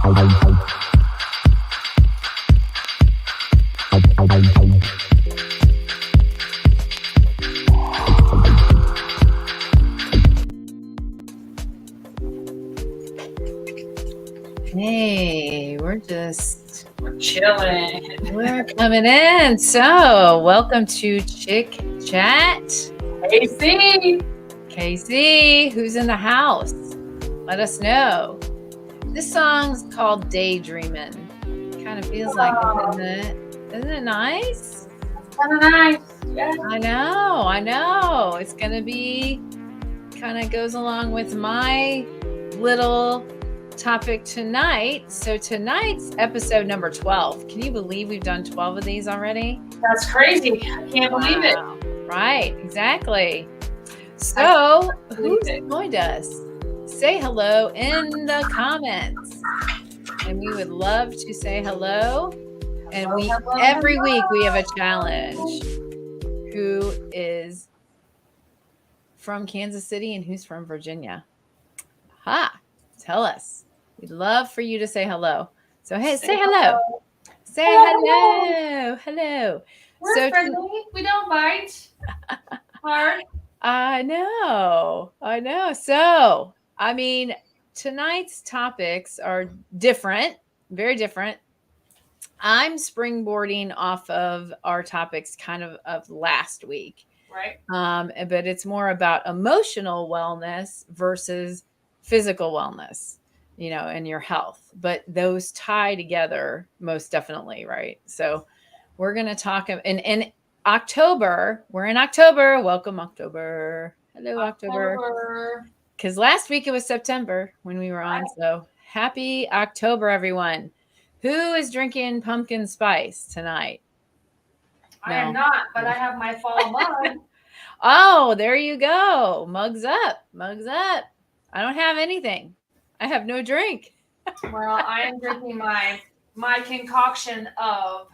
Hey, we're chilling. We're coming in. So, welcome to Chick Chat. KC, who's in the house? Let us know. This song's called Daydreamin'. Kind of feels like it, isn't it? Isn't it nice? It's kind of nice. Yeah. I know. It's going to be kind of goes along with my little topic tonight. So tonight's episode number 12. Can you believe we've done 12 of these already? That's crazy. I can't believe it. Right, exactly. So who's joined us? Say hello in the comments. And we would love to say hello. And every week we have a challenge. Who is from Kansas City and who's from Virginia? Tell us. We'd love for you to say hello. So, hey, say hello. Say hello. Hello. We're friendly. We don't bite hard. I know. So, I mean, tonight's topics are different, very different. I'm springboarding off of our topics kind of last week. Right. But it's more about emotional wellness versus physical wellness, and your health, but those tie together most definitely. Right. So we're going to talk in October. We're in October. Welcome October. Hello, October. Because last week it was September when we were on. So happy October, everyone. Who is drinking pumpkin spice tonight? I am not, but I have my fall mug. Oh, there you go. Mugs up. I don't have anything. I have no drink. Well, I am drinking my concoction of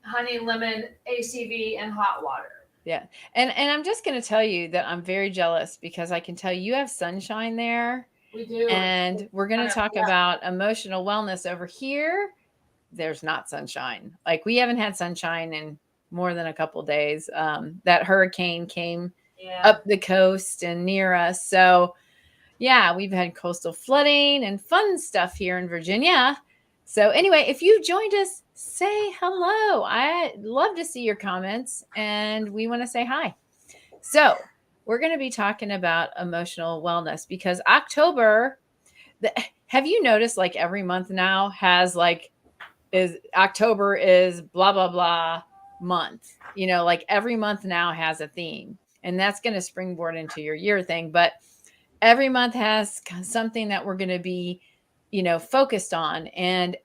honey, lemon, ACV, and hot water. Yeah. And I'm just going to tell you that I'm very jealous because I can tell you have sunshine there. We do. And we're going to talk about emotional wellness over here. There's not sunshine. Like we haven't had sunshine in more than a couple of days. That hurricane came up the coast and near us. So yeah, we've had coastal flooding and fun stuff here in Virginia. So anyway, if you joined us, say hello. I'd love to see your comments and we want to say hi. So we're going to be talking about emotional wellness because October, have you noticed like every month now has October is blah, blah, blah month, like every month now has a theme and that's going to springboard into your year thing. But every month has something that we're going to be, focused on, and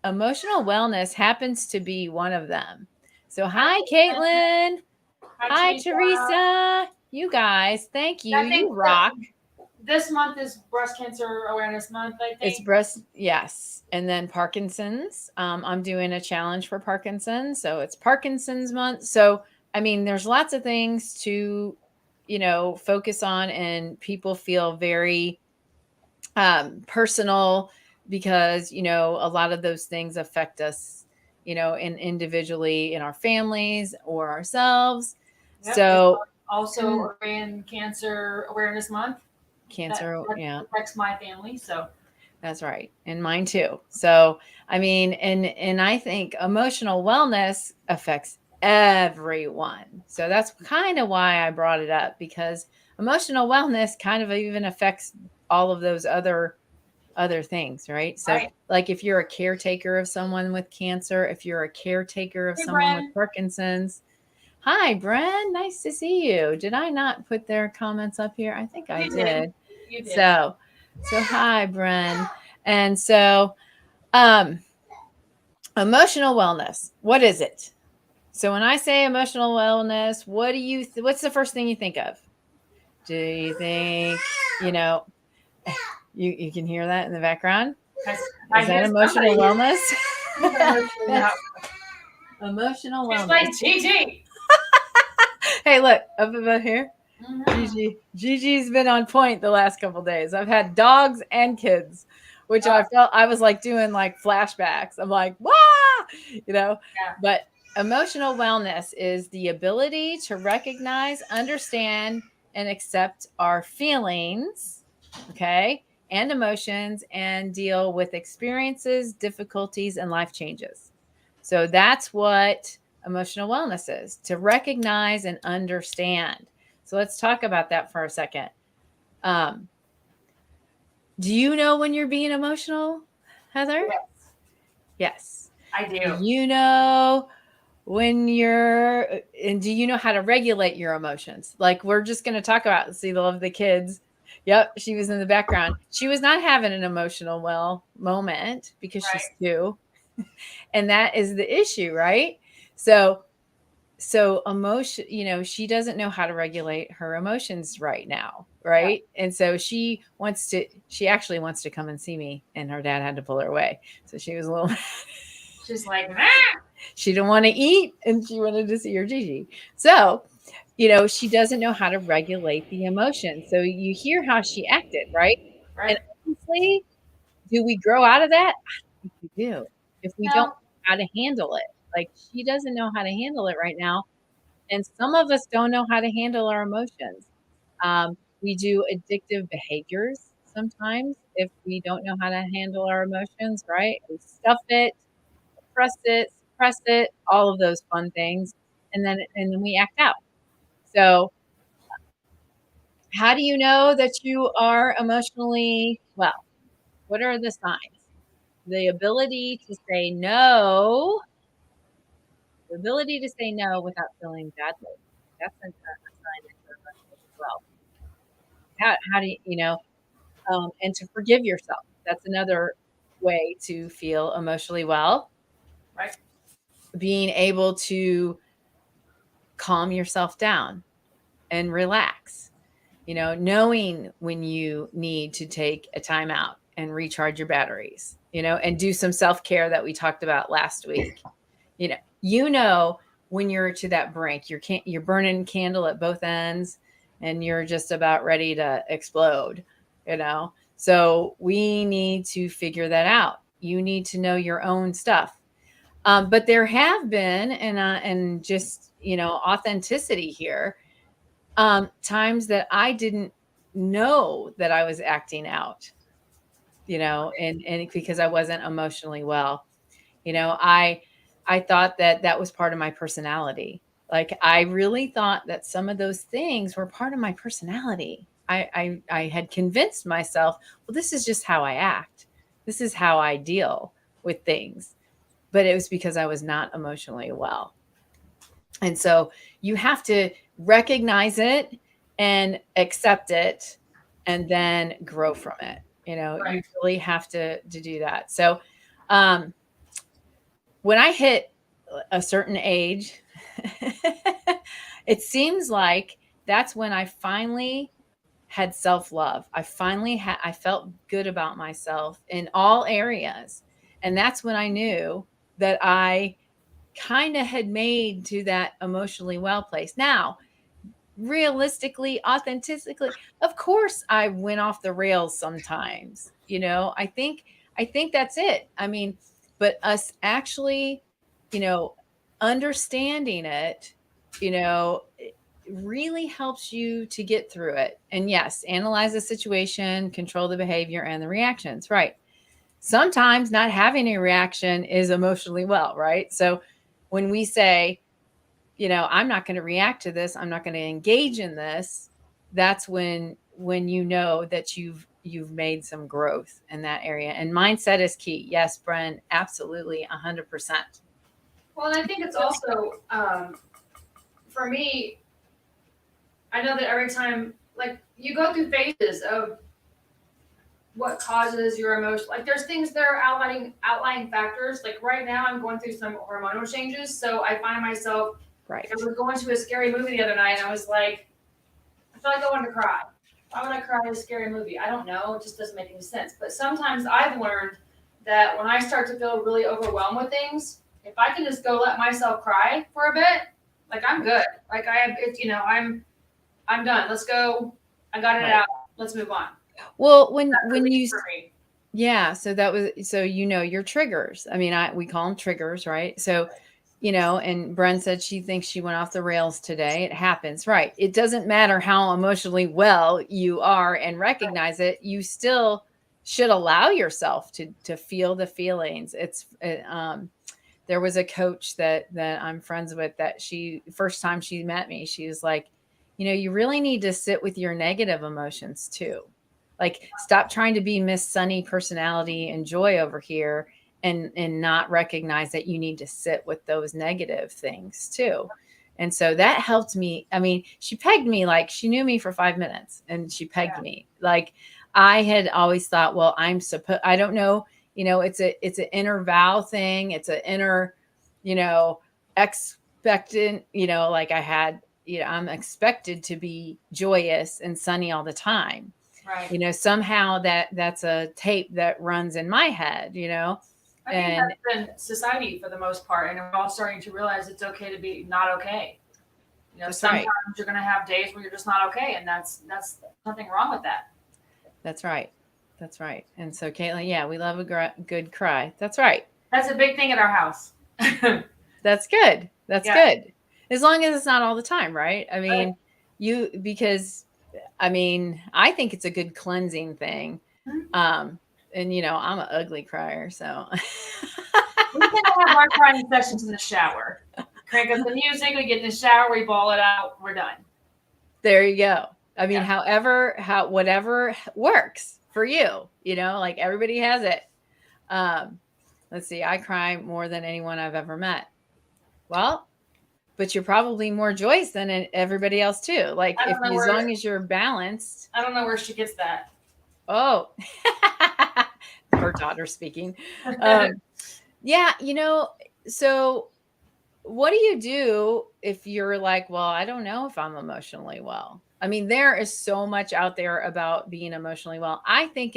emotional wellness happens to be one of them. So hi, Caitlin. Hi, Teresa. You guys, thank you. You rock. This month is Breast Cancer Awareness Month, I think. It's yes. And then Parkinson's. I'm doing a challenge for Parkinson's. So it's Parkinson's month. So, I mean, there's lots of things to, focus on, and people feel very personal because, a lot of those things affect us, individually in our families or ourselves. Yep. So also Ovarian Cancer Awareness Month. That affects my family. So that's right. And mine too. So, I mean, and I think emotional wellness affects everyone. So that's kind of why I brought it up, because emotional wellness kind of even affects all of those other things, right? So like if you're a caretaker of someone with cancer, if you're a caretaker of someone with Parkinson's. Hi, Bren. Nice to see you. Did I not put their comments up here? I think I did. You did. So hi, Bren. And so emotional wellness, what is it? So when I say emotional wellness, what's the first thing you think of? Do you think, you can hear that in the background? Is that emotional wellness? Emotional wellness. It's like Gigi. Hey, look, up above here. Mm-hmm. Gigi's been on point the last couple of days. I've had dogs and kids which I felt I was like doing like flashbacks. I'm like, wow, Yeah. but emotional wellness is the ability to recognize, understand, and accept our feelings, okay, and emotions, and deal with experiences, difficulties, and life changes. So that's what emotional wellness is, to recognize and understand. So let's talk about that for a second. Do you know when you're being emotional, Heather? Yes, Yes. I do. You know when and do you know how to regulate your emotions? Like, we're just going to talk about, see, the love of the kids. Yep, she was in the background. She was not having an emotional moment because she's Right. 2. And that is the issue, right? So emotion, she doesn't know how to regulate her emotions right now, right? And so she actually wants to come and see me, and her dad had to pull her away. So she was a little She's like, she didn't want to eat, and she wanted to see her Gigi. So, she doesn't know how to regulate the emotion. So you hear how she acted, right? And right. honestly, do we grow out of that? I think we do. If we don't No. know how to handle it. Like, she doesn't know how to handle it right now. And some of us don't know how to handle our emotions. We do addictive behaviors sometimes if we don't know how to handle our emotions, right? We stuff it, suppress it, all of those fun things, and then we act out. So, how do you know that you are emotionally well? What are the signs? The ability to say no, the ability to say no without feeling badly. That's a sign that you're emotionally well. How do and to forgive yourself. That's another way to feel emotionally well. Right. Being able to calm yourself down and relax, knowing when you need to take a time out and recharge your batteries, and do some self-care that we talked about last week. When you're to that brink, you're burning candle at both ends, and you're just about ready to explode, So we need to figure that out. You need to know your own stuff. But there have been, and just, authenticity here, times that I didn't know that I was acting out, and because I wasn't emotionally well. I thought that that was part of my personality. Like, I really thought that some of those things were part of my personality. I had convinced myself, well, this is just how I act. This is how I deal with things. But it was because I was not emotionally well. And so you have to recognize it and accept it, and then grow from it. Right. You really have to do that. So, when I hit a certain age, it seems like that's when I finally had self-love. I felt good about myself in all areas. And that's when I knew that I kind of had made to that emotionally well place. Now, realistically, authentically, of course I went off the rails sometimes. I think that's it. I mean, but us actually, you know, understanding it, it really helps you to get through it. And yes, analyze the situation, control the behavior and the reactions, right? Sometimes not having a reaction is emotionally well, right? So when we say, I'm not going to react to this, I'm not going to engage in this, that's when you know that you've made some growth in that area. And mindset is key. Yes, Bren, absolutely, 100%. Well, and I think it's also, for me, I know that every time, like, you go through phases of what causes your emotion. Like, there's things that are outlying factors. Like, right now, I'm going through some hormonal changes, so I find myself. Right. I was going to a scary movie the other night, and I was like, I felt like I wanted to cry. Why would I cry at a scary movie? I don't know. It just doesn't make any sense. But sometimes I've learned that when I start to feel really overwhelmed with things, if I can just go let myself cry for a bit, like, I'm good. Like, I'm done. Let's go. I got it Right. out. Let's move on. Well, when That's when relief you for me. Yeah, so that was so your triggers. I mean, we call them triggers, right? So, and Bren said she thinks she went off the rails today. It happens, right? It doesn't matter how emotionally well you are and recognize it, you still should allow yourself to feel the feelings. There was a coach that I'm friends with that first time she met me, she was like, you really need to sit with your negative emotions too. Like, stop trying to be Miss Sunny personality and joy over here and not recognize that you need to sit with those negative things too. And so that helped me. I mean, she pegged me, like she knew me for 5 minutes and she pegged me. Like, I had always thought, well, I don't know, it's an inner vow thing. It's an inner, expectant, like I had, I'm expected to be joyous and sunny all the time. Right. Somehow that's a tape that runs in my head, I think and that's been society for the most part, and we're all starting to realize it's okay to be not okay. that's Sometimes right. you're going to have days where you're just not okay, and that's nothing wrong with that. That's right. That's right. And so, Caitlin, yeah, we love a good cry. That's right. That's a big thing at our house. That's good. That's Yeah. good. As long as it's not all the time, right? I mean, Right. because I mean, I think it's a good cleansing thing. Mhm. And I'm an ugly crier, so We tend to have our crying sessions in the shower. Crank up the music, we get in the shower, we ball it out, we're done. there you go. I mean, Yeah. whatever works for you, like everybody has it. Um, let's see, I cry more than anyone I've ever met. Well, but you're probably more joyous than everybody else too. Like, I don't know as long where as you're balanced. I don't know where she gets that. Oh, her daughter speaking. Um, yeah, so what do you do if you're like, well, I don't know if I'm emotionally well? I mean, there is so much out there about being emotionally well. I think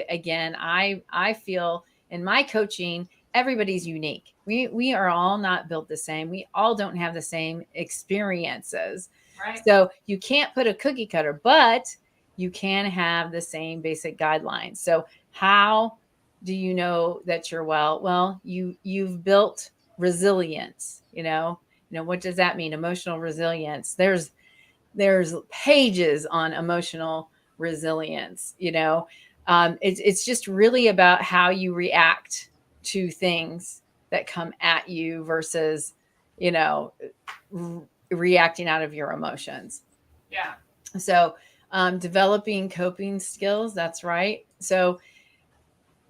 again, I feel in my coaching, everybody's unique. We are all not built the same. We all don't have the same experiences. Right. So you can't put a cookie cutter, but you can have the same basic guidelines. So how do you know that you're well? Well, you've built resilience. What does that mean? Emotional resilience. There's pages on emotional resilience. It's just really about how you react to things that come at you versus you know reacting out of your emotions. Yeah. So developing coping skills, that's right. So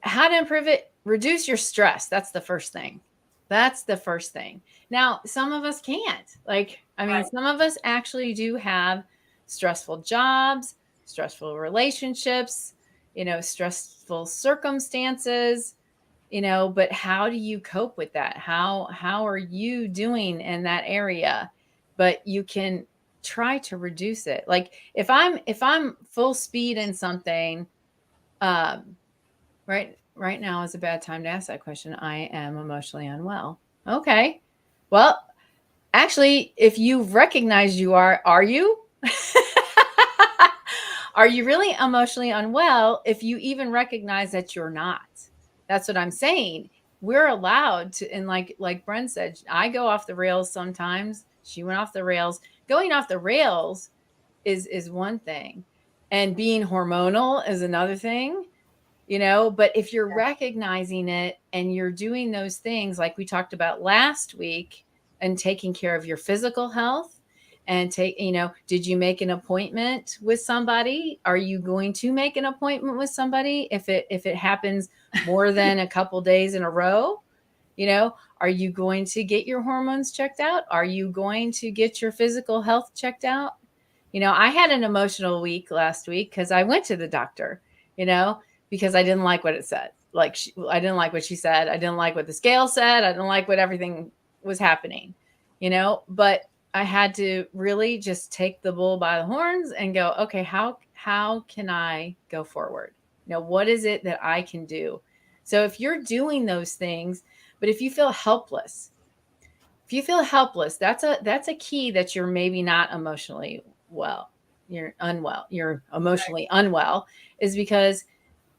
how to improve it? Reduce your stress. That's the first thing. That's the first thing. Now, some of us can't. Like, I mean, Right. some of us actually do have stressful jobs, stressful relationships, stressful circumstances, but how do you cope with that? How are you doing in that area? But you can try to reduce it. Like, if I'm full speed in something, um right now is a bad time to ask that question. I am emotionally unwell. Okay. Well, actually, if you recognize are you? Are you really emotionally unwell if you even recognize that you're not? That's what I'm saying. We're allowed to, and like Bren said, I go off the rails sometimes. She went off the rails. Going off the rails is one thing, and being hormonal is another thing. But if you're recognizing it and you're doing those things like we talked about last week, and taking care of your physical health, and did you make an appointment with somebody? Are you going to make an appointment with somebody if it happens more than a couple days in a row? Are you going to get your hormones checked out? Are you going to get your physical health checked out? I had an emotional week last week because I went to the doctor, because I didn't like what it said. Like, I didn't like what she said. I didn't like what the scale said. I didn't like what everything was happening, but I had to really just take the bull by the horns and go, okay, how can I go forward? What is it that I can do? So if you're doing those things, but if you feel helpless, that's a key that you're maybe not emotionally well. You're unwell. You're emotionally unwell, is because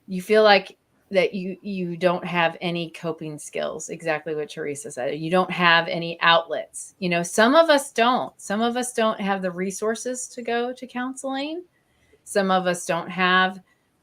you feel like that you don't have any coping skills, exactly what Teresa said. You don't have any outlets. Some of us don't have the resources to go to counseling. Some of us don't have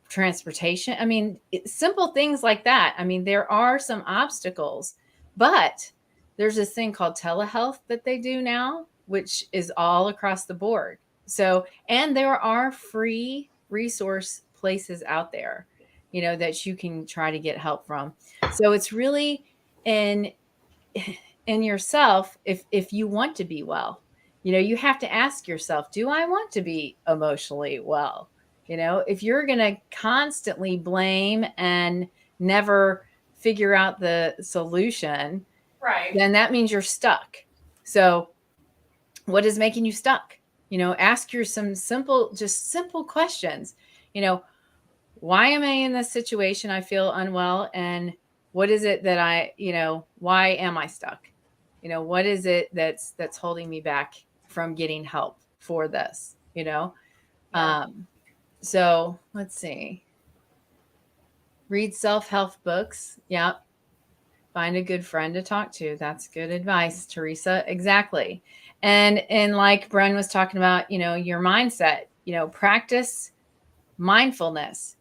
transportation. I mean, simple things like that. I mean, there are some obstacles, but there's this thing called telehealth that they do now, which is all across the board. So, and there are free resource places out there, that you can try to get help from. So it's really in yourself. If you want to be well, you have to ask yourself, do I want to be emotionally well? If you're going to constantly blame and never figure out the solution, Right. then that means you're stuck. So what is making you stuck? Ask some simple questions. Why am I in this situation? I feel unwell. And what is it that why am I stuck? What is it that's holding me back from getting help for this? Yeah. So let's see. Read self-help books. Yep. Find a good friend to talk to. That's good advice, Teresa. Exactly. And like Bren was talking about, your mindset, practice mindfulness.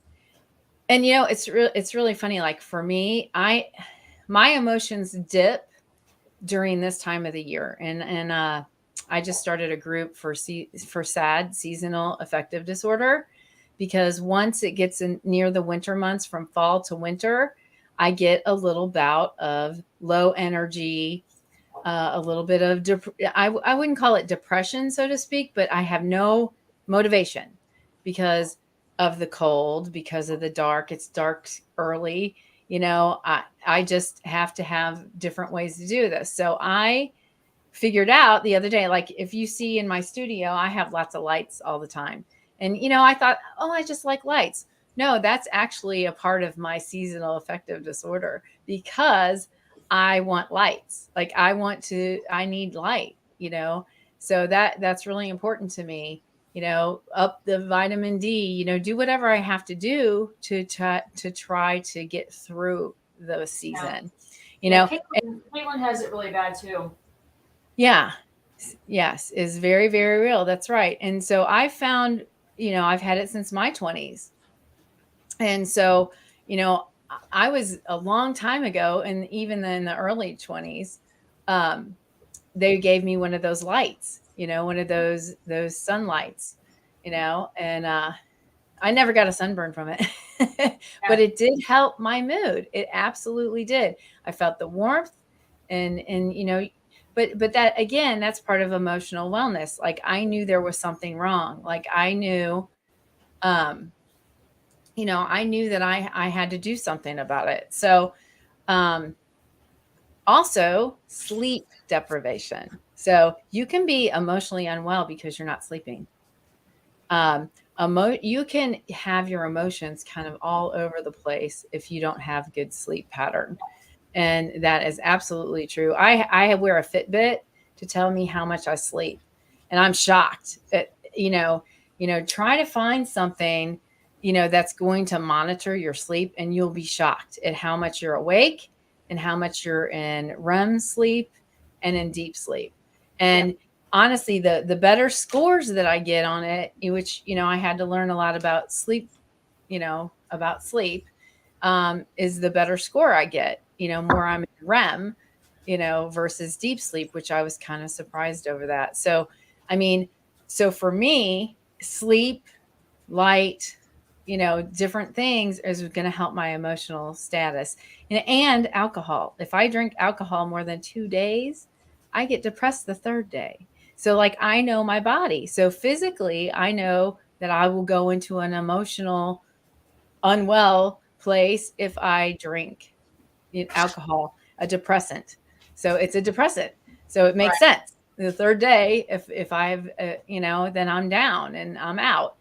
And it's really funny. Like for me, my emotions dip during this time of the year. And I just started a group for SAD, seasonal affective disorder, because once it gets near the winter months, from fall to winter, I get a little bout of low energy, a little bit of, I wouldn't call it depression, so to speak, but I have no motivation because of the cold, because of the dark. It's dark early. I just have to have different ways to do this. So I figured out the other day, like if you see in my studio, I have lots of lights all the time. And, I thought, oh, I just like lights. No, that's actually a part of my seasonal affective disorder, because I want lights. Like I need light, so that's really important to me. Up the vitamin D, do whatever I have to do to try to get through the season, Caitlin has it really bad too. Yeah. Yes, is very, very real. That's right. And so I found, I've had it since my 20s. And so, I was a long time ago, and even in the early 20s, they gave me one of those lights, one of those sunlights, and I never got a sunburn from it, but it did help my mood. It absolutely did. I felt the warmth, and but that, again, that's part of emotional wellness. Like I knew there was something wrong. Like I knew, I knew that I had to do something about it. So, also sleep deprivation. So you can be emotionally unwell because you're not sleeping. You can have your emotions kind of all over the place if you don't have good sleep pattern. And that is absolutely true. I wear a Fitbit to tell me how much I sleep. And I'm shocked at, try to find something, that's going to monitor your sleep, and you'll be shocked at how much you're awake and how much you're in REM sleep and in deep sleep. And honestly, the better scores that I get on it, which, I had to learn a lot about sleep, is the better score I get, more I'm in REM, versus deep sleep, which I was kind of surprised over that. So, so for me, sleep, light, different things is going to help my emotional status. And alcohol. If I drink alcohol more than 2 days, I get depressed the third day. So like I know my body. So physically, I know that I will go into an emotional unwell place if I drink alcohol, a depressant. So it's a depressant. So it makes sense. The third day, if I've, then I'm down and I'm out,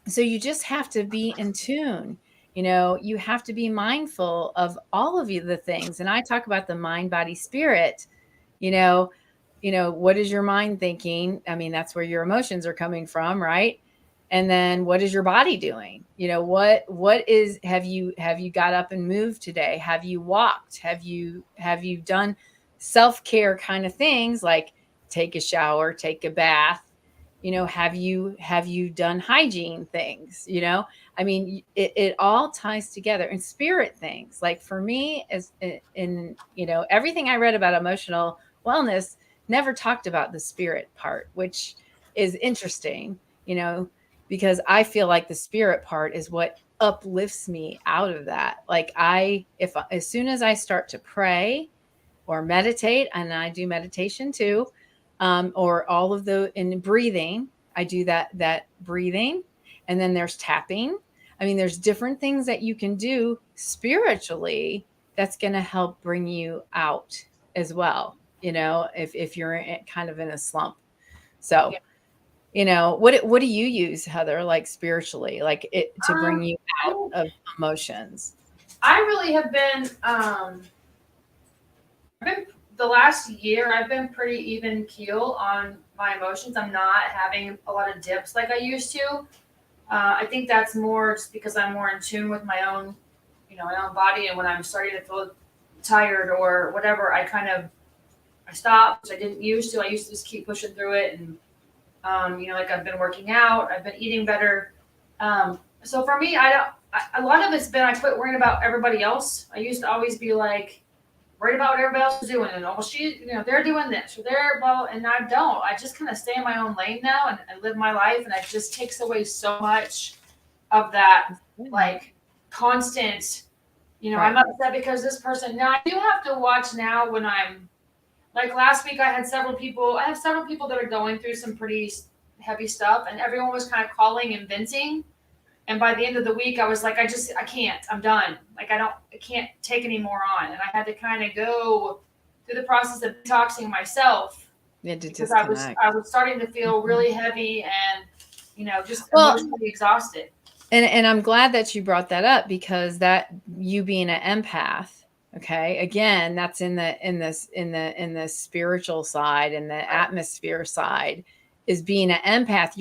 so you just have to be in tune. You have to be mindful of all of the things. And I talk about the mind, body, spirit. What is your mind thinking? I mean, that's where your emotions are coming from, right? And then what is your body doing? Have you got up and moved today? Have you walked? Have you done self-care kind of things like take a shower, take a bath? Have you done hygiene things? I mean, it all ties together. And spirit things, like for me, as in everything I read about emotional wellness never talked about the spirit part, which is interesting, because I feel like the spirit part is what uplifts me out of that. Like if as soon as I start to pray or meditate, and I do meditation too, or all of in breathing, I do that breathing, and then there's tapping. I mean, there's different things that you can do spiritually that's going to help bring you out as well. If you're kind of in a slump. So, what do you use, Heather, like spiritually, like it to bring you out of emotions? I really have been, the last year, I've been pretty even keel on my emotions. I'm not having a lot of dips like I used to. I think that's more just because I'm more in tune with my own, my own body. And when I'm starting to feel tired or whatever, I stop, which I didn't used to. I used to just keep pushing through it. And, like I've been working out, I've been eating better. So for me, a lot of it's been, I quit worrying about everybody else. I used to always be like, worried about what everybody else is doing, and they're doing this or they're blah, and I don't. I just kind of stay in my own lane now and live my life, and it just takes away so much of that like constant. Right. I'm upset because this person. Now I do have to watch now when I'm like last week. I have several people that are going through some pretty heavy stuff, and everyone was kind of calling and venting. And by the end of the week, I was like, I can't, I'm done. Like, I can't take any more on. And I had to kind of go through the process of detoxing myself. Because I was starting to feel really heavy and, just emotionally exhausted. And I'm glad that you brought that up, because that you being an empath, okay, again, that's in the spiritual side and the atmosphere side. Is being an empath,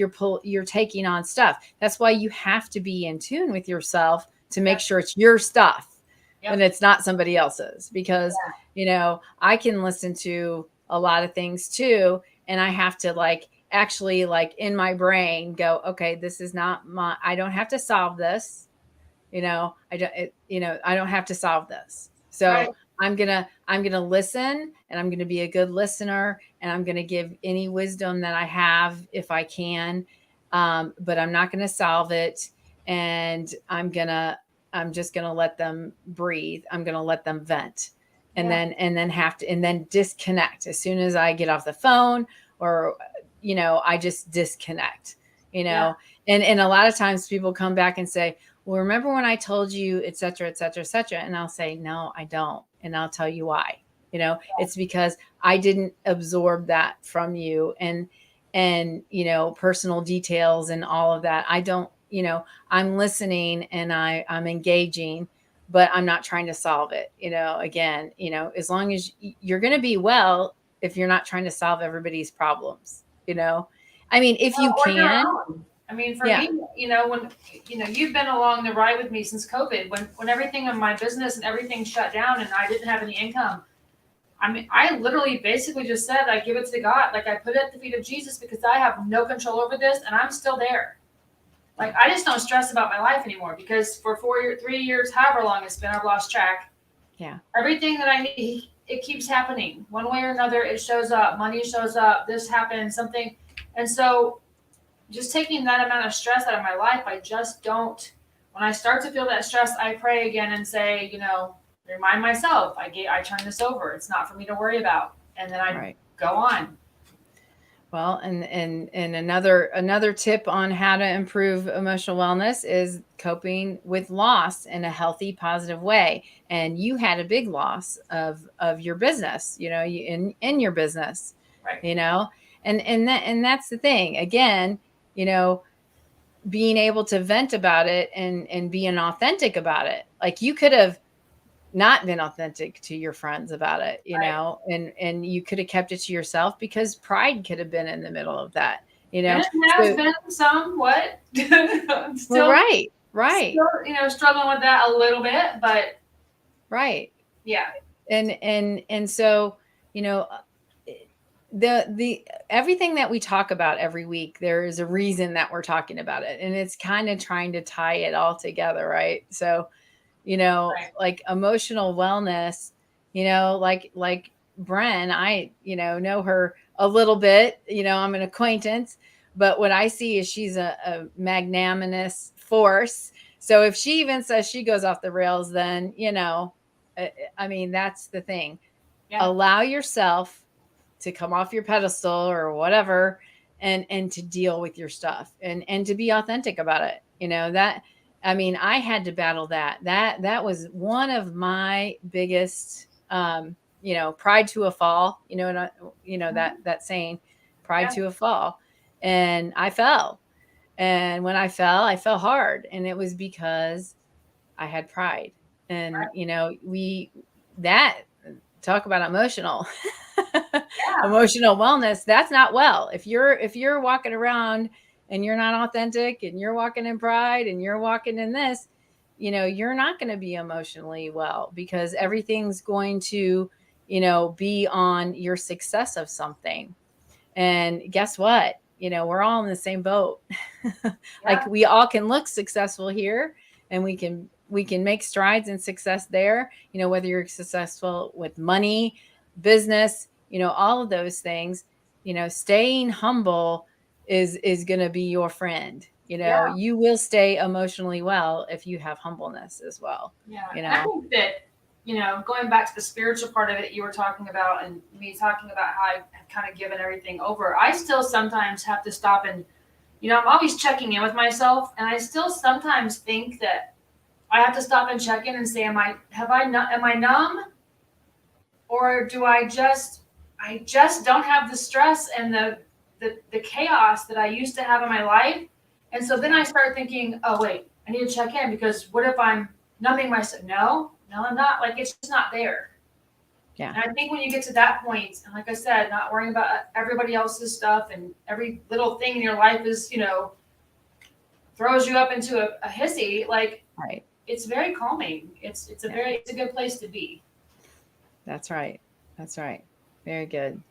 you're taking on stuff. That's why you have to be in tune with yourself to make sure it's your stuff and it's not somebody else's, because I can listen to a lot of things too, and I have to actually in my brain go, okay, this is not I don't have to solve this, I don't have to solve this. So right. I'm going to listen, and I'm going to be a good listener, and I'm going to give any wisdom that I have if I can. But I'm not going to solve it. And I'm just going to let them breathe. I'm going to let them vent, and then disconnect as soon as I get off the phone, or, I just disconnect, and a lot of times people come back and say, well, remember when I told you, et cetera, et cetera, et cetera. And I'll say, no, I don't. And I'll tell you why. It's because I didn't absorb that from you, and personal details and all of that. I don't, I'm listening and I'm engaging, but I'm not trying to solve it. Again, as long as you're going to be well, if you're not trying to solve everybody's problems, I mean, if you can. I mean, for me, when, you've been along the ride with me since COVID, when everything in my business and everything shut down and I didn't have any income. I mean, I literally basically just said, I give it to God. Like, I put it at the feet of Jesus, because I have no control over this, and I'm still there. Like, I just don't stress about my life anymore, because for 3 years, however long it's been, I've lost track. Yeah. Everything that I need, it keeps happening. One way or another, it shows up. Money shows up. This happens, something. And so just taking that amount of stress out of my life, I just don't. When I start to feel that stress, I pray again and say, remind myself, I turn this over. It's not for me to worry about. And then I go on. Well, and another tip on how to improve emotional wellness is coping with loss in a healthy, positive way. And you had a big loss of your business, in your business, right. And that's the thing. Again, being able to vent about it and being authentic about it. Like, you could have not been authentic to your friends about it, and you could have kept it to yourself, because pride could have been in the middle of that. you know. And it has So, been somewhat well, still, right, still, struggling with that a little bit, but right. yeah. And so, you know, the everything that we talk about every week, there is a reason that we're talking about it, and it's kind of trying to tie it all together, right? So, Right. like emotional wellness, like Bren, I, know her a little bit, I'm an acquaintance, but what I see is she's a magnanimous force. So if she even says she goes off the rails, then, I mean, that's the thing. Yeah. Allow yourself to come off your pedestal or whatever, and to deal with your stuff, and to be authentic about it. That, I mean, I had to battle that was one of my biggest, pride to a fall, that saying, pride Yeah. to a fall. And I fell. And when I fell hard, and it was because I had pride. And, Right. we, that, talk about emotional Yeah. emotional wellness. That's not well. If you're walking around and you're not authentic, and you're walking in pride, and you're walking in this, you're not going to be emotionally well, because everything's going to, be on your success of something. And guess what? We're all in the same boat. Like, Yeah. we all can look successful here, and we can make strides in success there, whether you're successful with money, business, all of those things. Staying humble is going to be your friend. Yeah. You will stay emotionally well if you have humbleness as well. Yeah. you And I know think that, going back to the spiritual part of it you were talking about, and me talking about how I've kind of given everything over, I still sometimes have to stop and, I'm always checking in with myself, and I still sometimes think that I have to stop and check in and say, am I numb? Or do I just don't have the stress and the chaos that I used to have in my life? And so then I start thinking, oh wait, I need to check in, because what if I'm numbing myself? No, I'm not. Like, it's just not there. Yeah. And I think when you get to that point, and like I said, not worrying about everybody else's stuff, and every little thing in your life is, throws you up into a hissy, like, Right. it's very calming. It's a good place to be. That's right. That's right. Very good.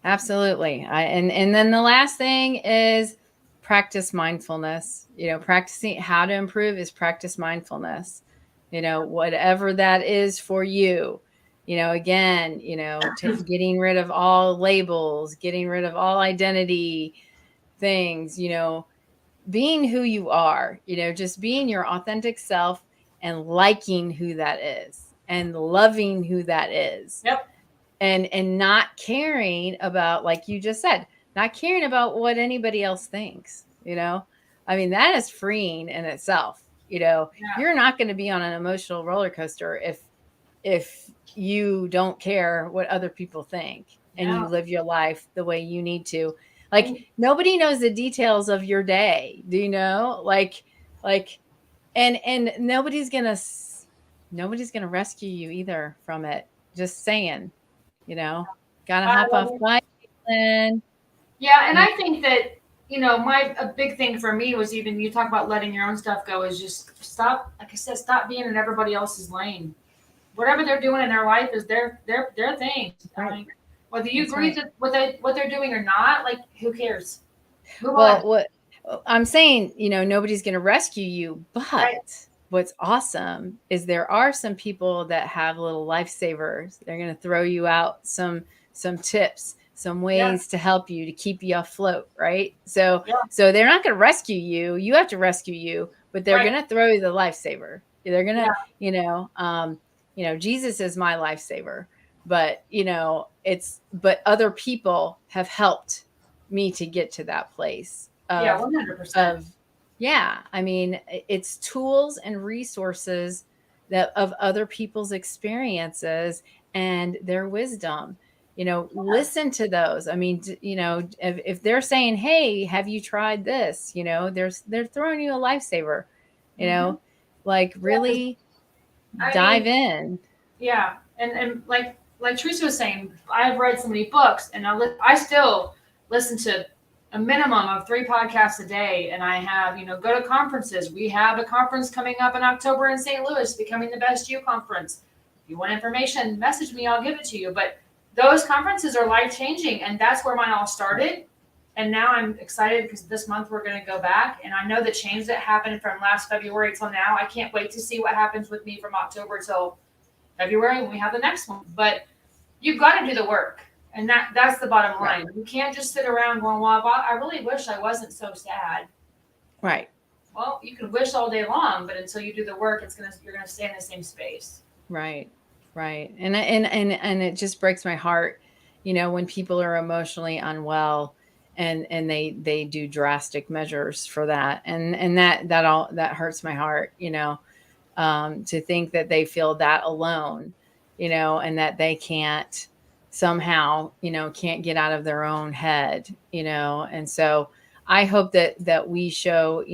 Absolutely. And then the last thing is practice mindfulness. Practicing how to improve is practice mindfulness. Whatever that is for you. Again, getting rid of all labels, getting rid of all identity things, being who you are, just being your authentic self, and liking who that is, and loving who that is. Yep. And not caring about, like you just said, not caring about what anybody else thinks. I mean, that is freeing in itself. Yeah. You're not going to be on an emotional roller coaster if you don't care what other people think, and you Yeah. live your life the way you need to. Like, nobody knows the details of your day. Do you know? Like, and nobody's gonna rescue you either from it. Just saying. Gotta I hop love off it. my island. Yeah, and I think that, a big thing for me was, even you talk about letting your own stuff go, is just stop, like I said, stop being in everybody else's lane. Whatever they're doing in their life is their thing. Right. I mean, whether you That's agree right. with what they're doing or not, like, who cares? Move Well, on. what I'm saying, nobody's going to rescue you, Right. but what's awesome is there are some people that have little lifesavers. They're going to throw you out some tips, some Yeah. ways to help you, to keep you afloat, right? So Yeah. so they're not going to rescue you. You have to rescue you, but they're Right. going to throw you the lifesaver. They're going to, Yeah. Jesus is my lifesaver, but but other people have helped me to get to that place Yeah. of 100%. yeah. I mean, it's tools and resources that of other people's experiences and their wisdom. Listen to those. I mean, if they're saying, "Hey, have you tried this?" they're throwing you a lifesaver. You Mhm. know, like, Yeah, 'cause, really I dive mean, in. yeah, and like Teresa was saying, I've read so many books, and I still listen to a minimum of 3 podcasts a day. And I have, go to conferences. We have a conference coming up in October in St. Louis, Becoming the Best You conference. If you want information, message me, I'll give it to you. But those conferences are life-changing, and that's where mine all started. And now I'm excited because this month we're going to go back. And I know the change that happened from last February till now. I can't wait to see what happens with me from October till February when we have the next one. But you've got to do the work. And that's the bottom line. You can't just sit around going, well, I really wish I wasn't so sad. Right. Well, you can wish all day long, but until you do the work, you're gonna stay in the same space. Right. Right. And it just breaks my heart, when people are emotionally unwell and they do drastic measures for that. And that hurts my heart, to think that they feel that alone, and that they can't somehow, can't get out of their own head, and so I hope that we show,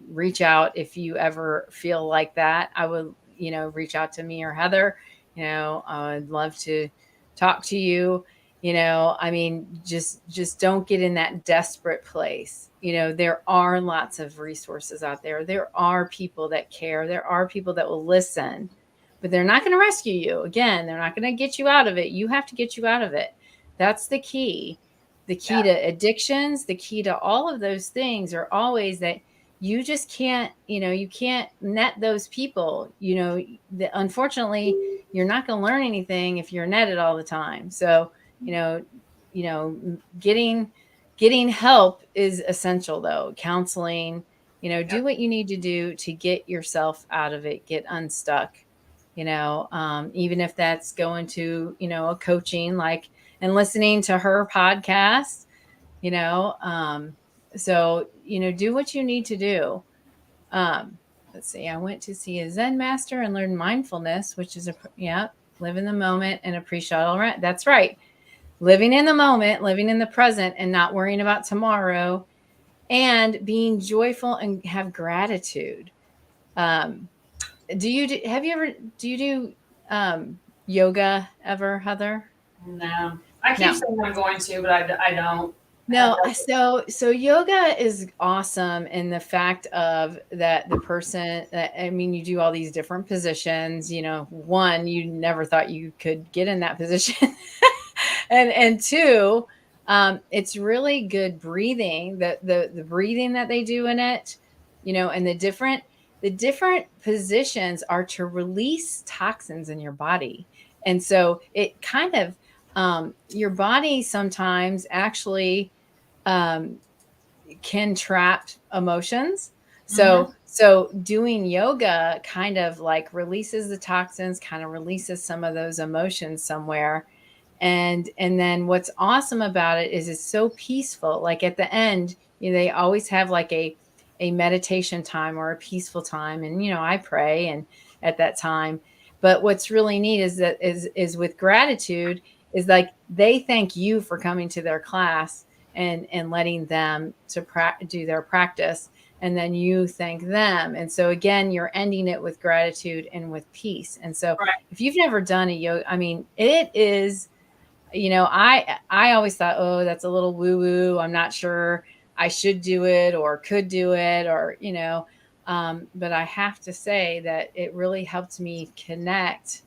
reach out if you ever feel like that. I would, reach out to me or Heather, I would love to talk to you. I mean, just don't get in that desperate place. There are lots of resources out there. There are people that care. There are people that will listen, but they're not going to rescue you. Again, they're not going to get you out of it. You have to get you out of it. That's the key. The key to addictions, the key to all of those things are always that you just can't, you can't net those people, unfortunately, you're not going to learn anything if you're netted all the time. So, getting help is essential though. Counseling, do what you need to do to get yourself out of it, get unstuck, even if that's going to, a coaching and listening to her podcast, so, do what you need to do. Let's see. I went to see a Zen master and learn mindfulness, which is live in the moment and appreciate all right. That's right. Living in the moment, living in the present and not worrying about tomorrow and being joyful and have gratitude. Do you do yoga ever, Heather? No, I keep saying I'm going to, but I don't. No, so yoga is awesome in the fact of that the person, you do all these different positions, one, you never thought you could get in that position. and two, it's really good breathing, the breathing that they do in it, and the different positions are to release toxins in your body. And so it kind of, your body sometimes actually can trap emotions. So doing yoga kind of releases the toxins, kind of releases some of those emotions somewhere. And then what's awesome about it is it's so peaceful. At the end, they always have a meditation time or a peaceful time. And, I pray and at that time, but what's really neat is that is with gratitude is they thank you for coming to their class and letting them to do their practice. And then you thank them. And so again, you're ending it with gratitude and with peace. And so if you've never done a yoga, it is, I always thought, oh, that's a little woo woo. I'm not sure I should do it or could do it or, but I have to say that it really helped me connect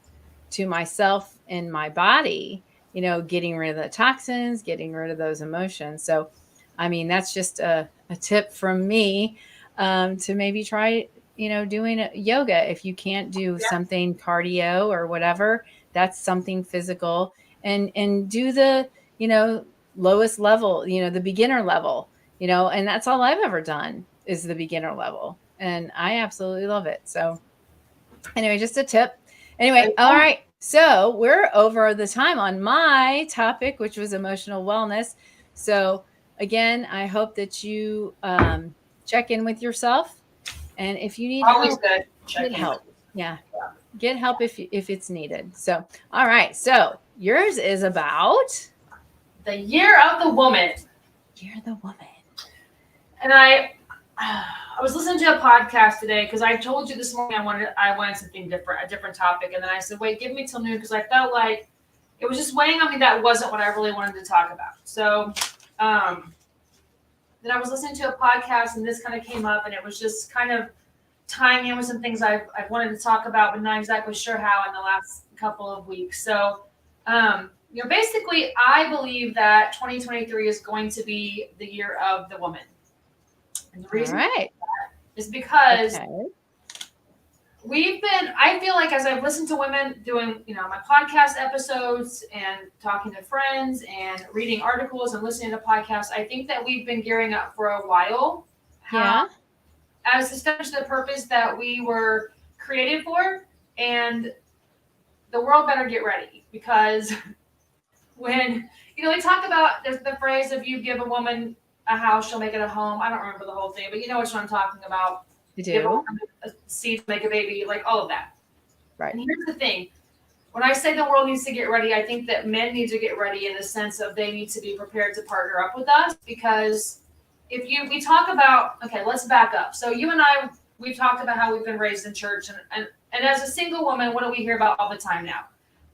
to myself and my body, getting rid of the toxins, getting rid of those emotions. So, that's just a tip from me to maybe try, doing yoga. If you can't do something cardio or whatever, that's something physical and do the, lowest level, the beginner level, and that's all I've ever done is the beginner level. And I absolutely love it. So anyway, just a tip. Anyway, all right. So we're over the time on my topic, which was emotional wellness. So again, I hope that you check in with yourself. And if you need help, get help. Yeah. Get help if it's needed. So, all right. So yours is about the Year of the Woman. Year of the Woman. And I was listening to a podcast today because I told you this morning I wanted something different, a different topic. And then I said, wait, give me till noon because I felt like it was just weighing on me that wasn't what I really wanted to talk about. So and I was listening to a podcast, and this kind of came up, and it was just kind of tying in with some things I've wanted to talk about, but not exactly sure how in the last couple of weeks. So, basically, I believe that 2023 is going to be the year of the woman. And the reason is because I feel like as I've listened to women doing, my podcast episodes and talking to friends and reading articles and listening to podcasts, I think that we've been gearing up for a while. As established the purpose that we were created for, and the world better get ready, because when, they talk about the phrase, if you give a woman a house, she'll make it a home. I don't remember the whole thing, but you know what I'm talking about. You do. Give a woman a seed to make a baby, like all of that. Right. And here's the thing. When I say the world needs to get ready, I think that men need to get ready in the sense of they need to be prepared to partner up with us, because we talk about, okay, let's back up. So you and I, we've talked about how we've been raised in church, and as a single woman, what do we hear about all the time now?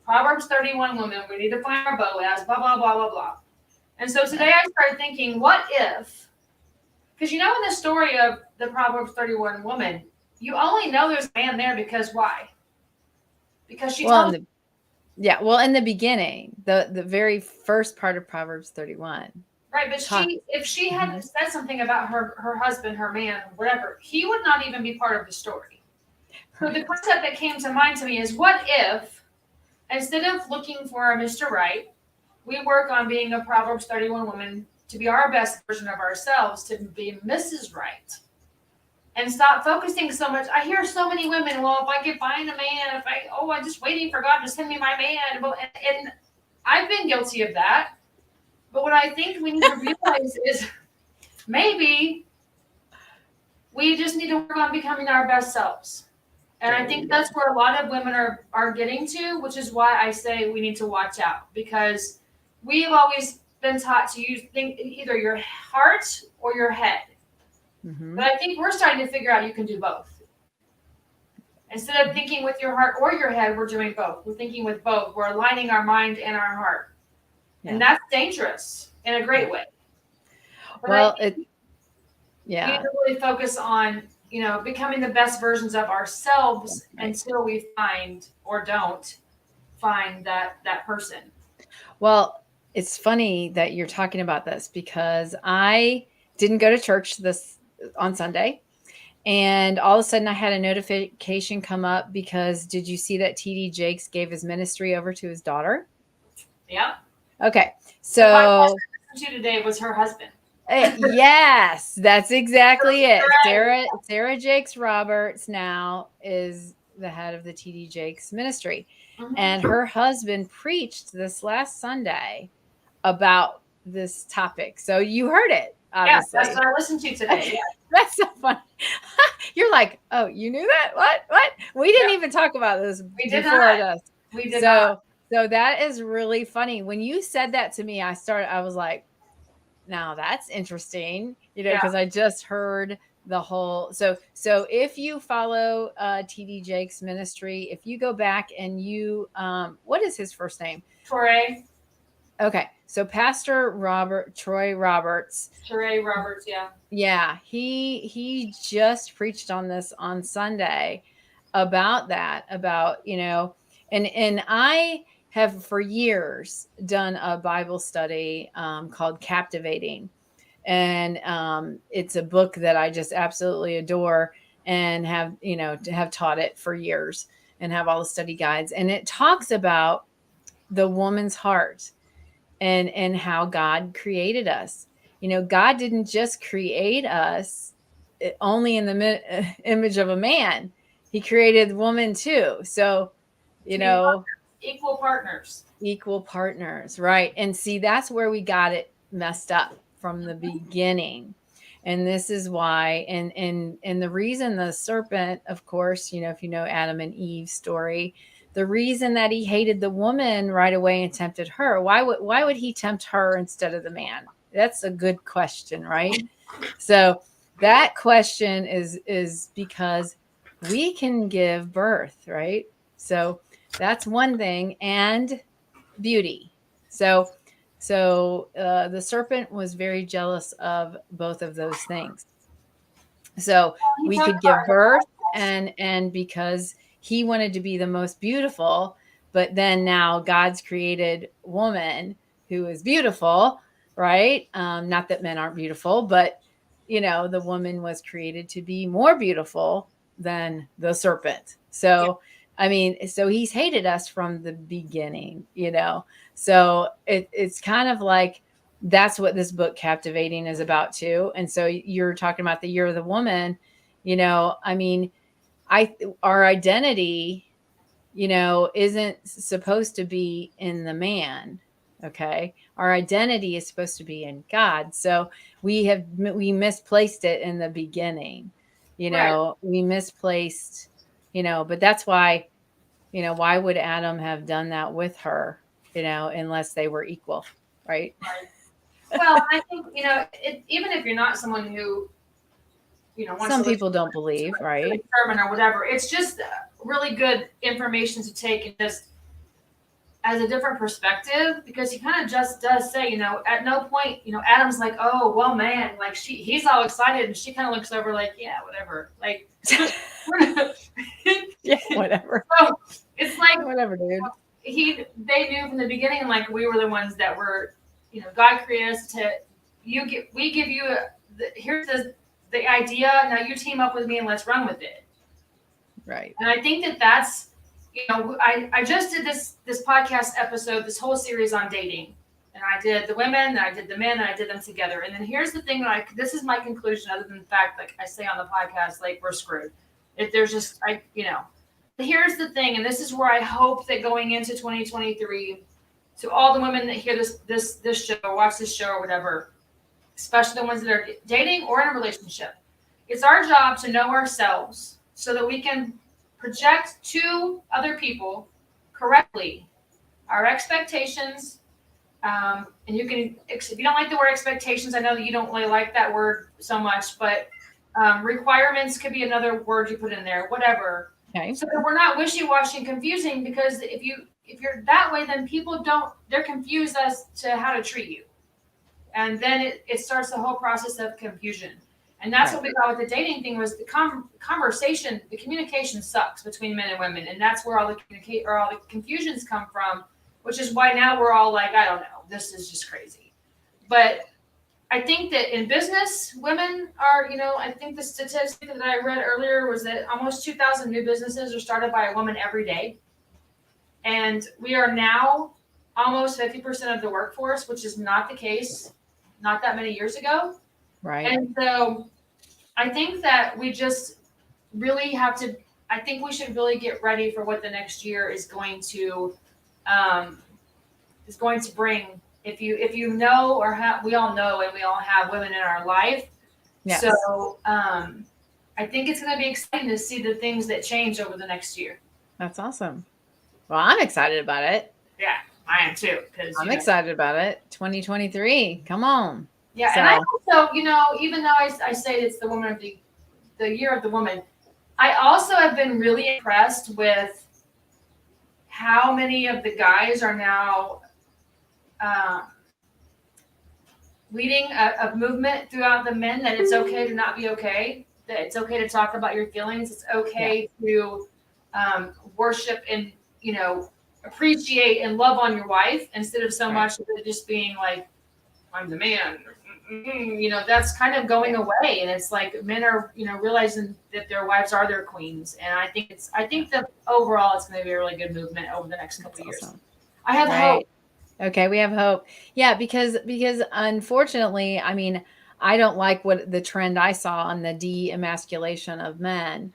Proverbs 31 woman, we need to find our Boaz, blah, blah, blah, blah, blah. And so today I started thinking, what if, because in the story of the Proverbs 31 woman, you only know there's a man there because why? Because she told in the beginning, the very first part of Proverbs 31. Right, but if she hadn't said something about her husband, her man, whatever, he would not even be part of the story. So the concept that came to mind to me is, what if, instead of looking for a Mr. Right, we work on being a Proverbs 31 woman to be our best version of ourselves, to be Mrs. Right, and stop focusing so much. I hear so many women, well, if I could find a man, I'm just waiting for God to send me my man. Well, and I've been guilty of that. But what I think we need to realize is maybe we just need to work on becoming our best selves. And I think that's where a lot of women are getting to, which is why I say we need to watch out, because we've always been taught to think either your heart or your head. Mm-hmm. But I think we're starting to figure out you can do both. Instead of thinking with your heart or your head, we're doing both. We're thinking with both. We're aligning our mind and our heart. Yeah. And that's dangerous in a great way. But we need to really focus on, becoming the best versions of ourselves until we find or don't find that person. Well, it's funny that you're talking about this, because I didn't go to church on Sunday, and all of a sudden I had a notification come up, because did you see that TD Jakes gave his ministry over to his daughter? Yeah. Okay, so the podcast I listened to today was her husband. Yes, that's exactly it. Sarah Jakes Roberts now is the head of the TD Jakes ministry, and her husband preached this last Sunday about this topic. So you heard it, obviously. Yeah, that's what I listened to today. That's so funny. You're like, oh, you knew that? What? We didn't even talk about this before this. We did not. So that is really funny. When you said that to me, I was like, now that's interesting, because I just heard the whole. So if you follow TD Jakes ministry, if you go back and you, what is his first name? Troy. Okay. So Pastor Troy Roberts. Troy Roberts. Yeah. Yeah. He just preached on this on Sunday about that, and I have for years done a Bible study called Captivating. And it's a book that I just absolutely adore, and have taught it for years, and have all the study guides. And it talks about the woman's heart and how God created us. God didn't just create us only in the image of a man. He created woman too. So, equal partners, right? And see, that's where we got it messed up from the beginning. And this is why, and the reason the serpent, of course, if you know Adam and Eve's story, the reason that he hated the woman right away and tempted her, why would he tempt her instead of the man? That's a good question, right? So that question is because we can give birth, right? So that's one thing, and beauty. So So the serpent was very jealous of both of those things. So You we talk could give about birth, and because he wanted to be the most beautiful, but then now God's created woman who is beautiful, right? Not that men aren't beautiful, but the woman was created to be more beautiful than the serpent. So I mean, so he's hated us from the beginning. So it's kind of like that's what this book Captivating is about too. And so you're talking about the year of the woman. I mean, our identity isn't supposed to be in the man. Okay, our identity is supposed to be in God. So we misplaced it in the beginning. right. We misplaced. But that's why would Adam have done that with her? Unless they were equal, right? Well, I think even if you're not someone who wants to Some listen people don't to believe, a right? sermon or whatever, it's just really good information to take and just as a different perspective, because he kind of just does say, at no point, Adam's like, oh, well, man, like he's all excited, and she kind of looks over like, yeah, whatever, like, Yeah, whatever. so it's like Whatever, dude. they knew from the beginning, like we were the ones that were, God created us to, we give you here's the idea, now you team up with me and let's run with it. Right. And I think that's, I just did this podcast episode, this whole series on dating. And I did the women, and I did the men, and I did them together. And then here's the thing this is my conclusion, other than the fact, like I say on the podcast, like we're screwed. If there's just, here's the thing, and this is where I hope that going into 2023, to all the women that hear this show, or watch this show or whatever, especially the ones that are dating or in a relationship, it's our job to know ourselves so that we can project to other people correctly our expectations. And you can, if you don't like the word expectations, I know that you don't really like that word so much, but requirements could be another word you put in there, whatever. Okay. So that we're not wishy-washy and confusing, because if you're that way, then people they're confused as to how to treat you. And then it starts the whole process of confusion. And that's Right. what we got with the dating thing, was the conversation, the communication sucks between men and women. And that's where all the confusions come from, which is why now we're all like, I don't know, this is just crazy. But I think that in business, women are, I think the statistic that I read earlier was that almost 2,000 new businesses are started by a woman every day. And we are now almost 50% of the workforce, which is not the case not that many years ago. Right. And so I think that we just really have to, I think we should really get ready for what the next year is going to bring. If you know, or we all know, and we all have women in our life. Yes. So I think it's going to be exciting to see the things that change over the next year. That's awesome. Well, I'm excited about it. Yeah, I am too. I'm excited about it. 2023. Come on. Yeah, So. and I also, even though I say it's the woman of the year of the woman, I also have been really impressed with how many of the guys are now leading a movement throughout the men, that it's okay to not be okay, that it's okay to talk about your feelings, it's okay to worship and appreciate and love on your wife, instead of so much of it just being like, I'm the man. That's kind of going away, and it's like men are realizing that their wives are their queens. And I think that overall it's going to be a really good movement over the next couple of years. Awesome. I have hope. Okay, we have hope. Yeah, because unfortunately, I mean, I don't like what the trend I saw on the de-emasculation of men.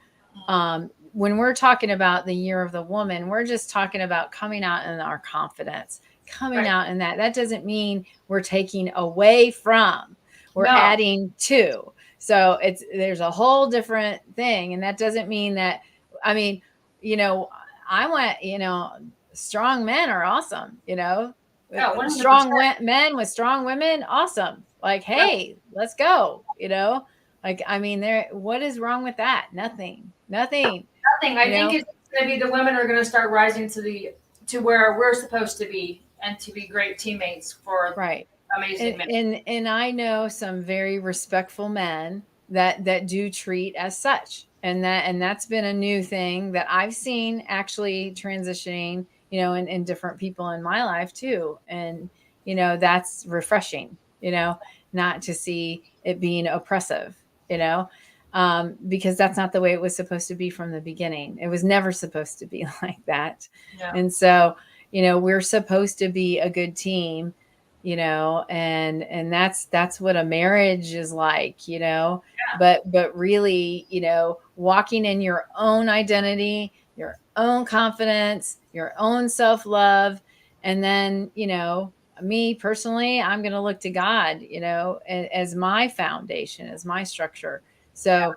When we're talking about the year of the woman, we're just talking about coming out in our confidence, coming out in that doesn't mean we're taking away from, we're adding to. So there's a whole different thing. And that doesn't mean that, I mean, I want, strong men are awesome, strong men with strong women. Awesome. Like, hey, let's go, like, I mean, what is wrong with that? Nothing. I think it's going to be the women are going to start rising to where we're supposed to be and to be great teammates for Right. amazing men. And I know some very respectful men that do treat as such. And that's been a new thing that I've seen actually transitioning, in different people in my life too. And, that's refreshing, not to see it being oppressive, because that's not the way it was supposed to be from the beginning. It was never supposed to be like that. Yeah. And so, we're supposed to be a good team, and that's what a marriage is like, but really, walking in your own identity, your own confidence, your own self-love. And then, me personally, I'm going to look to God, as my foundation, as my structure. So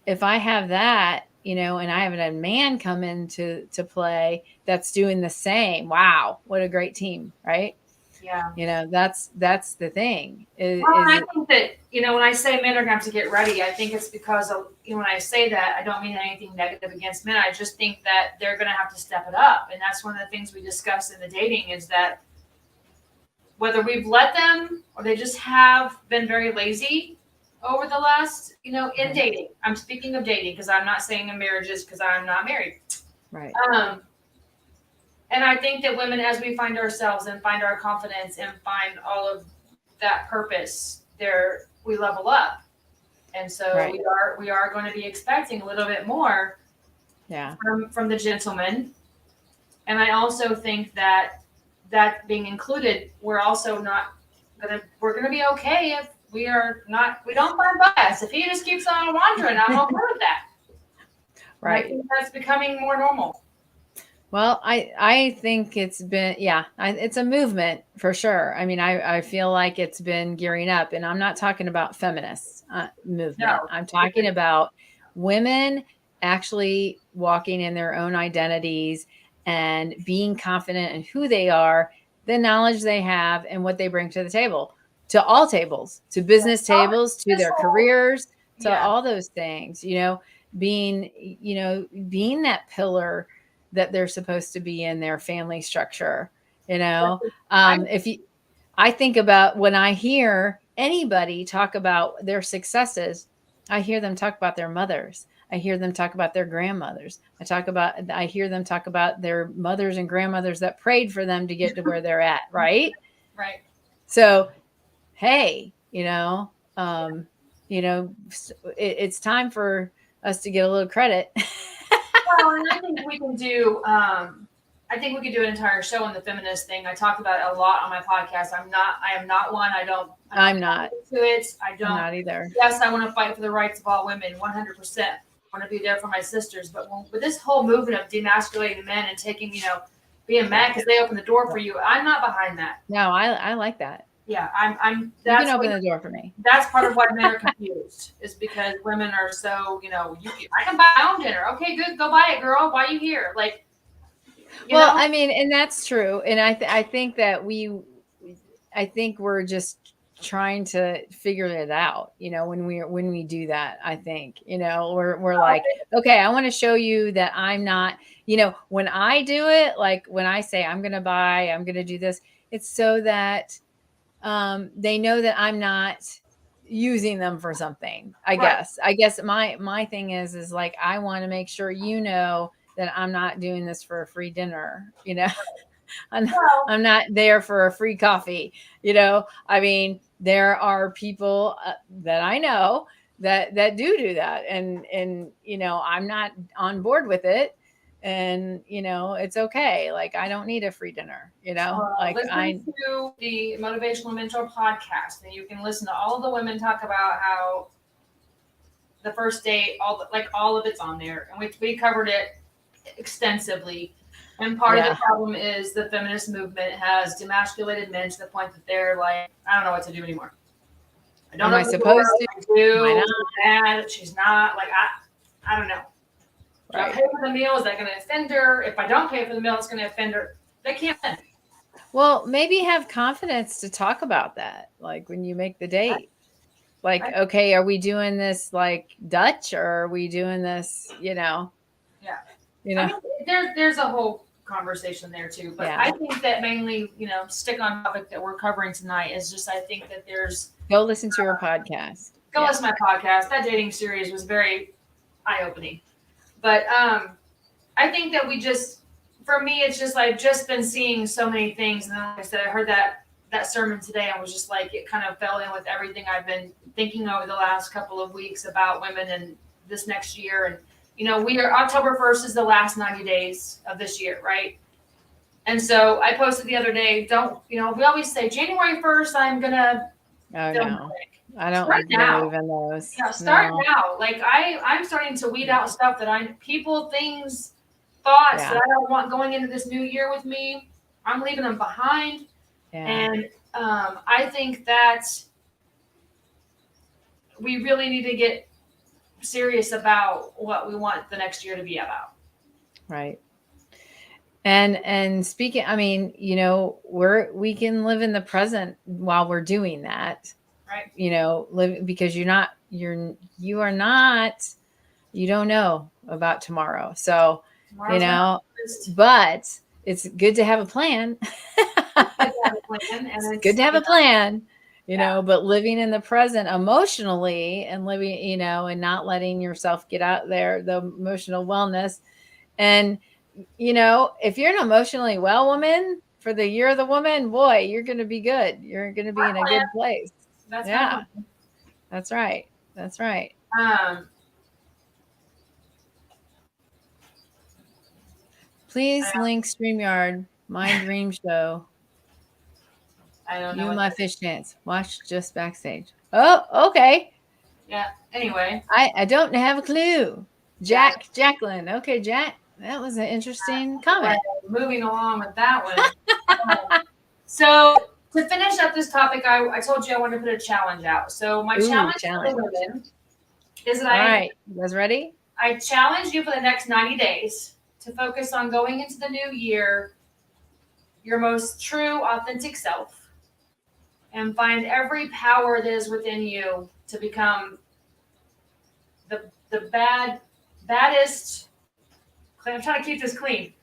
if I have that, and I have a man come into play that's doing the same, wow, what a great team, right? Yeah. That's the thing. I think that, when I say men are going to have to get ready, I think it's because of, when I say that, I don't mean anything negative against men. I just think that they're going to have to step it up. And that's one of the things we discussed in the dating is that whether we've let them or they just have been very lazy over the last, in dating. I'm speaking of dating because I'm not saying in marriages because I'm not married. Right. And I think that women, as we find ourselves and find our confidence and find all of that purpose, we level up. And so Right. we are going to be expecting a little bit more from the gentleman. And I also think that being included, we're also not we're gonna be okay if we don't find bias. If he just keeps on wandering, I'm okay with that. Right. I think that's becoming more normal. Well, I think it's been, it's a movement for sure. I mean, I feel like it's been gearing up, and I'm not talking about feminist movement. No. I'm talking about women actually walking in their own identities and being confident in who they are, the knowledge they have, and what they bring to the table, to all tables, to business tables, to their careers, to all those things, being that pillar that they're supposed to be in their family structure. I think about when I hear anybody talk about their successes, I hear them talk about their mothers. I hear them talk about their grandmothers. I hear them talk about their mothers and grandmothers that prayed for them to get to where they're at. Right. Right. So, hey, it's time for us to get a little credit. Well, and I think we can do. I think we could do an entire show on the feminist thing. I talk about it a lot on my podcast. I am not one. I'm not to it. I don't. I'm not either. Yes, I want to fight for the rights of all women, 100%. I want to be there for my sisters. But with this whole movement of demasculating men and taking, being mad because they open the door for you, I'm not behind that. No, I like that. Yeah, I'm. You can open the door for me. That's part of why men are confused, is because women are so, I can buy my own dinner. Okay, good, go buy it, girl. Why are you here? Like, I mean, and that's true. And I think that I think we're just trying to figure it out. When we do that, I think, we're like, okay, I want to show you that I'm not, when I do it, like when I say I'm going to do this, it's so that they know that I'm not using them for something. I guess my thing is like, I want to make sure, that I'm not doing this for a free dinner, I'm not there for a free coffee, I mean, there are people that I know that do that. And, I'm not on board with it. And, it's okay. Like, I don't need a free dinner, listen to the Motivational Mentor podcast, and you can listen to all the women talk about how the first date, all of it's on there. And we covered it extensively. And part of the problem is the feminist movement has demasculated men to the point that they're like, I don't know what to do anymore. I don't know. Am I supposed to? She's not. Like, I don't know. Do I pay for the meal? Is that going to offend her? If I don't pay for the meal, it's going to offend her. They can't. Well, maybe have confidence to talk about that. Like when you make the date, like, okay, are we doing this like Dutch, or are we doing this, Yeah. I mean, there's a whole conversation there too. But Yeah. I think that mainly, stick on topic that we're covering tonight is just, I think that there's, Go listen to her podcast. go listen to my podcast. That dating series was very eye-opening. But I think that for me, it's just, I've just been seeing so many things. And like I said, I heard that sermon today. I was just like, it kind of fell in with everything I've been thinking over the last couple of weeks about women and this next year. And, October 1st is the last 90 days of this year, right? And so I posted the other day, we always say January 1st, I'm going to. Oh, no. I don't believe in those. Yeah, start now. Like I'm starting to weed out stuff that things, thoughts that I don't want going into this new year with me. I'm leaving them behind. Yeah. And I think that we really need to get serious about what we want the next year to be about. Right. And speaking, I mean, we can live in the present while we're doing that. Right. Because you don't know about tomorrow. So, but it's good to have a plan. It's good to have a plan, but living in the present emotionally and living, and not letting yourself get out there, the emotional wellness. And, if you're an emotionally well woman for the year of the woman, boy, you're going to be good. You're going to be in a good place. That's right. That's right. Please link StreamYard, my dream show. I don't know. You my fish dance. Watch just backstage. Oh, okay. Yeah. Anyway, I don't have a clue. Jacqueline. Okay, Jack. That was an interesting comment. Moving along with that one. So to finish up this topic, I told you I wanted to put a challenge out. So my challenge for the women is that all right. You guys ready? I challenge you for the next 90 days to focus on going into the new year your most true, authentic self, and find every power that is within you to become the baddest. I'm trying to keep this clean.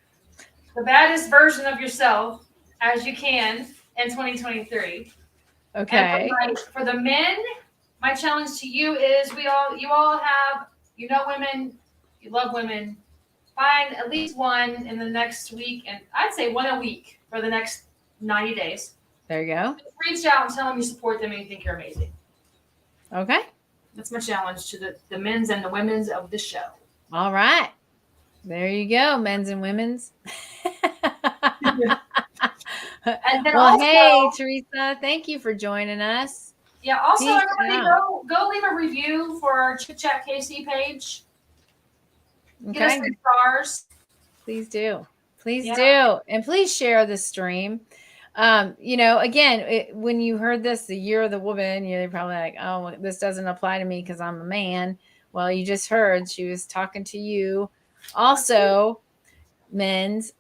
The baddest version of yourself as you can in 2023. Okay. And for the men, my challenge to you is you all have, women, you love women. Find at least one in the next week, and I'd say one a week for the next 90 days. There you go. Just reach out and tell them you support them and you think you're amazing. Okay. That's my challenge to the men's and the women's of the show. All right. There you go, men's and women's. And then hey, Teresa, thank you for joining us. Yeah, also, everybody go leave a review for our Chit Chat KC page. Okay. Get us 3 stars. Please do. Please do. And please share this stream. Again, when you heard this, the year of the woman, you're probably like, oh, this doesn't apply to me because I'm a man. Well, you just heard she was talking to you. Also, men's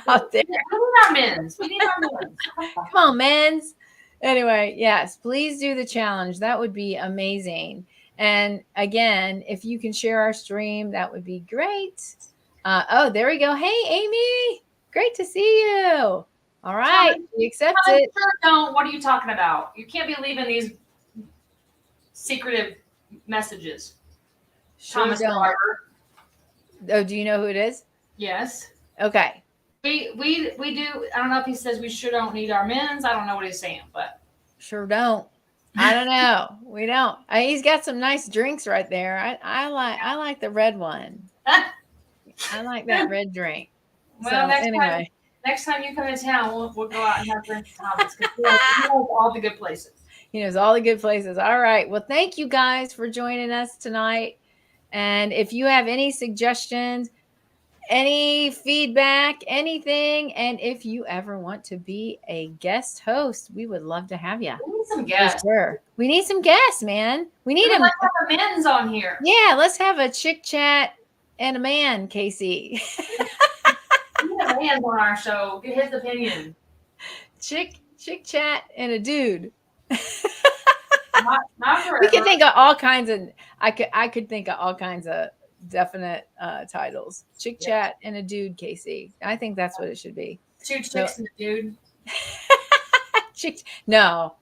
out there. We need our men's. Come on, men's. Anyway, yes, please do the challenge. That would be amazing. And again, if you can share our stream, that would be great. There we go. Hey, Amy. Great to see you. All right. You accept it. Sure don't. What are you talking about? You can't be leaving these secretive messages. Sure Thomas don't. Barber. Oh, do you know who it is? Yes. Okay. We do. I don't know if he says we sure don't need our men's. I don't know what he's saying, but sure don't. I don't know. We don't. He's got some nice drinks right there. I like the red one. I like that red drink. Well, next time you come to town, we'll go out and have drinks with Thomas because he knows all the good places. He knows all the good places. All right. Well, thank you guys for joining us tonight. And if you have any suggestions, any feedback, anything, and if you ever want to be a guest host, we would love to have you. We need some guests. For sure. We need some guests, man. We need them. Let's have a men's on here. Yeah, let's have a chick chat and a man, Casey. We need a man on our show. Get his opinion. Chick chat and a dude. Not forever. We could think of all kinds of. I could think of all kinds of definite titles. Chick chat and a dude, Casey. I think that's what it should be. Two chicks and a dude. Chick. No.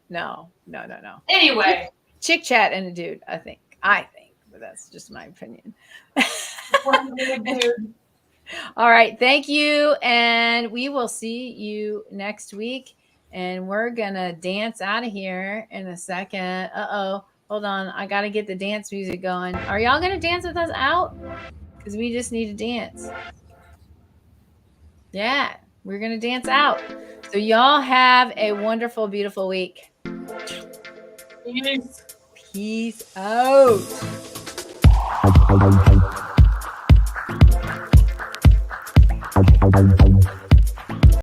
Anyway. Chick chat and a dude. I think, but that's just my opinion. All right. Thank you. And we will see you next week. And we're going to dance out of here in a second. Uh-oh. Hold on. I got to get the dance music going. Are y'all going to dance with us out? Because we just need to dance. Yeah. We're going to dance out. So y'all have a wonderful, beautiful week. Peace. Peace out. Bye.